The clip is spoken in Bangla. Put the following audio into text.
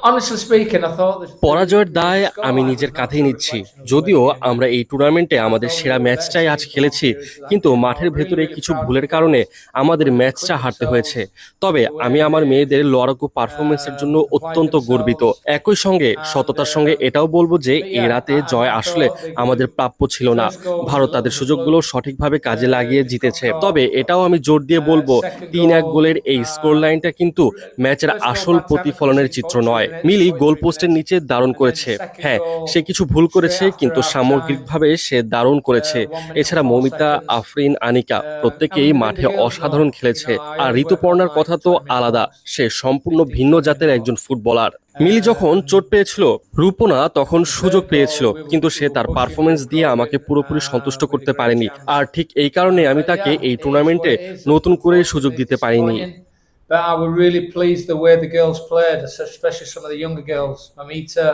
Honestly speaking, I thought পরাজয়ের the দায় আমি scoreline was নিজের an কাঁধেই accurate নিচ্ছি। reflection of the way যদিও the game আমরা ended. এই টুর্নামেন্টে I আমাদের thought we সেরা were the better ম্যাচটাই আজ team for long খেলেছি, periods of that কিন্তু game. I was মাঠের really, ভেতরে really কিছু proud of ভুলের the কারণে girls আমাদের when they ম্যাচটা acquitted হারতে হয়েছে। themselves তবে the way আমি they আমার did, মেয়েদের লড়াকু পারফরম্যান্সের জন্য applied অত্যন্ত গর্বিত। themselves. একই সঙ্গে And সততার সঙ্গে এটাও বলব যে but এই yeah, রাতে জয় I আসলে thought আমাদের প্রাপ্য ছিল the না। first goal was a Bharat little তাদের bit of a সুযোগগুলো fluke. সঠিকভাবে কাজে লাগিয়ে It got জিতেছে। caught. তবে এটাও আমি জোর দিয়ে বলবো, Second ৩-১ goal, গোলের এই স্কোর লাইনটা কিন্তু ম্যাচের first goal আসল back 10 and প্রতিফলনের conceded চিত্র 4 নয়। straight minutes, মিলি গোল 43 পোস্টের minutes, নিচে দারুণ and then the করেছে। second হ্যাঁ, সে goal কিছু ভুল straight করেছে, after কিন্তু half time. সামগ্রিকভাবে সে দারুণ করেছে। 1 minute and এছাড়া 4 মৌমিতা, seconds. আফরিন, আনিকা And প্রত্যেকেই the মাঠে girls অসাধারণ know, খেলেছে। I R only work on ঋতুপর্ণার like কথা তো 20-minute আলাদা, blocks, সে সম্পূর্ণ 15, ভিন্ন 20 জাতের minute একজন blocks. ফুটবলার। মিলি যখন চোট পেয়েছিল, রূপনা তখন And the সুযোগ third পেয়েছিল, goal, কিন্তু সে we তার were pushing, we performance were দিয়ে আমাকে probing, পুরোপুরি সন্তুষ্ট we had a করতে great পারেনি। chance. আর ঠিক এই কারণে আমি But তাকে yeah, এই it is what টুর্নামেন্টে it is. নতুন করে সুযোগ Unfortunately, দিতে পারিনি। disappointing. But I was really pleased the way the girls played, especially some of the younger girls. Mamita